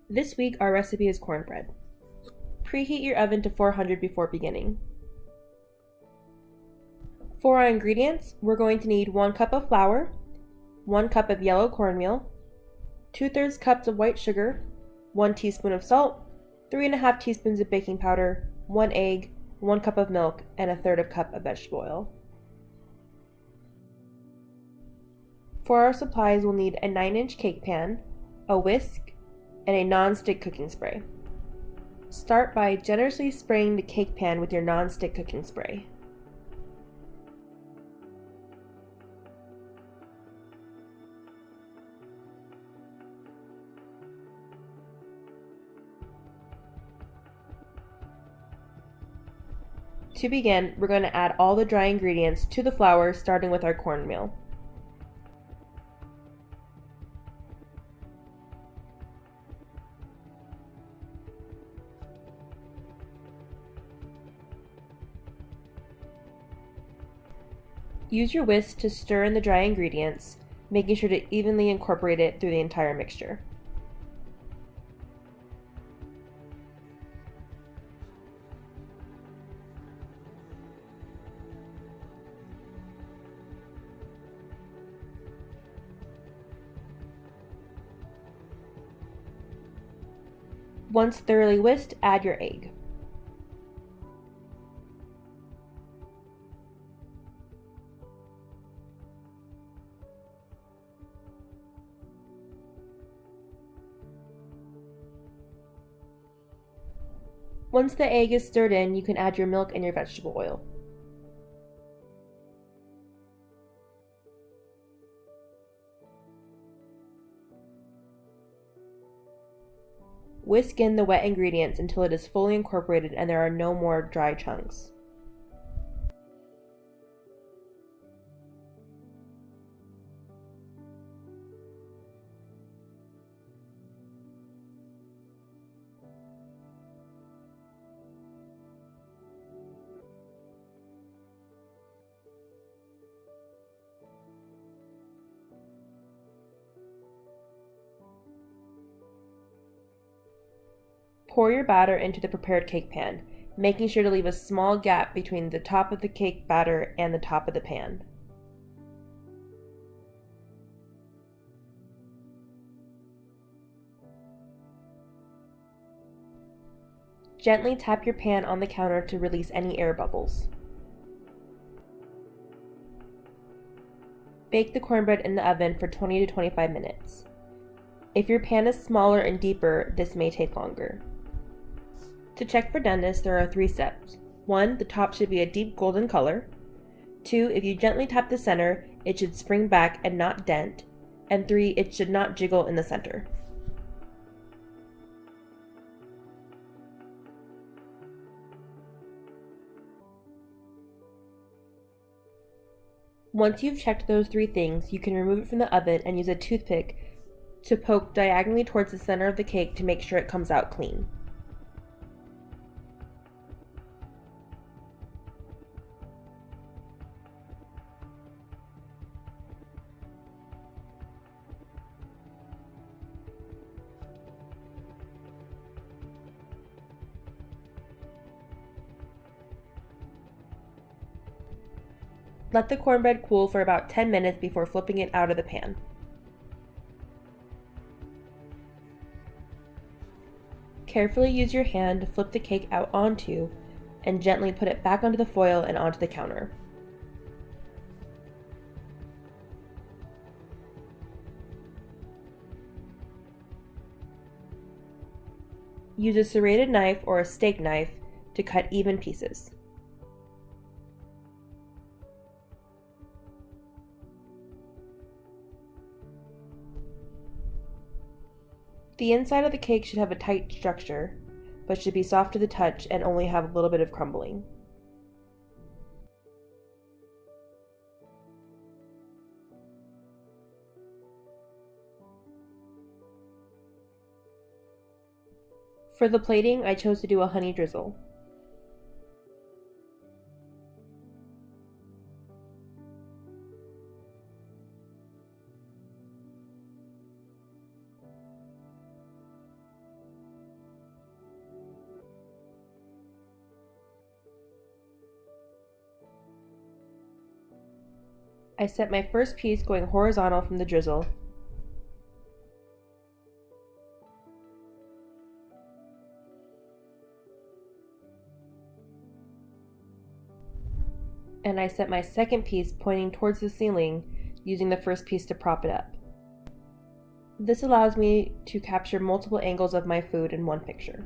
This week our recipe is cornbread. Preheat your oven to 400 before beginning. For our ingredients, we're going to need 1 cup of flour, 1 cup of yellow cornmeal, 2/3 cups of white sugar, 1 teaspoon of salt, 3½ teaspoons of baking powder, 1 egg, 1 cup of milk, and 1/3 cup of vegetable oil. For our supplies, we'll need a 9-inch cake pan, a whisk, and a non-stick cooking spray. Start by generously spraying the cake pan with your non-stick cooking spray. To begin, we're going to add all the dry ingredients to the flour, starting with our cornmeal. Use your whisk to stir in the dry ingredients, making sure to evenly incorporate it through the entire mixture. Once thoroughly whisked, add your egg. Once the egg is stirred in, you can add your milk and your vegetable oil. Whisk in the wet ingredients until it is fully incorporated and there are no more dry chunks. Pour your batter into the prepared cake pan, making sure to leave a small gap between the top of the cake batter and the top of the pan. Gently tap your pan on the counter to release any air bubbles. Bake the cornbread in the oven for 20 to 25 minutes. If your pan is smaller and deeper, this may take longer. To check for doneness, there are 3 steps. 1, the top should be a deep golden color. 2, if you gently tap the center, it should spring back and not dent. And 3, it should not jiggle in the center. Once you've checked those 3 things, you can remove it from the oven and use a toothpick to poke diagonally towards the center of the cake to make sure it comes out clean. Let the cornbread cool for about 10 minutes before flipping it out of the pan. Carefully use your hand to flip the cake out onto and gently put it back onto the foil and onto the counter. Use a serrated knife or a steak knife to cut even pieces. The inside of the cake should have a tight structure, but should be soft to the touch and only have a little bit of crumbling. For the plating, I chose to do a honey drizzle. I set my first piece going horizontal from the drizzle. And I set my second piece pointing towards the ceiling, using the first piece to prop it up. This allows me to capture multiple angles of my food in one picture.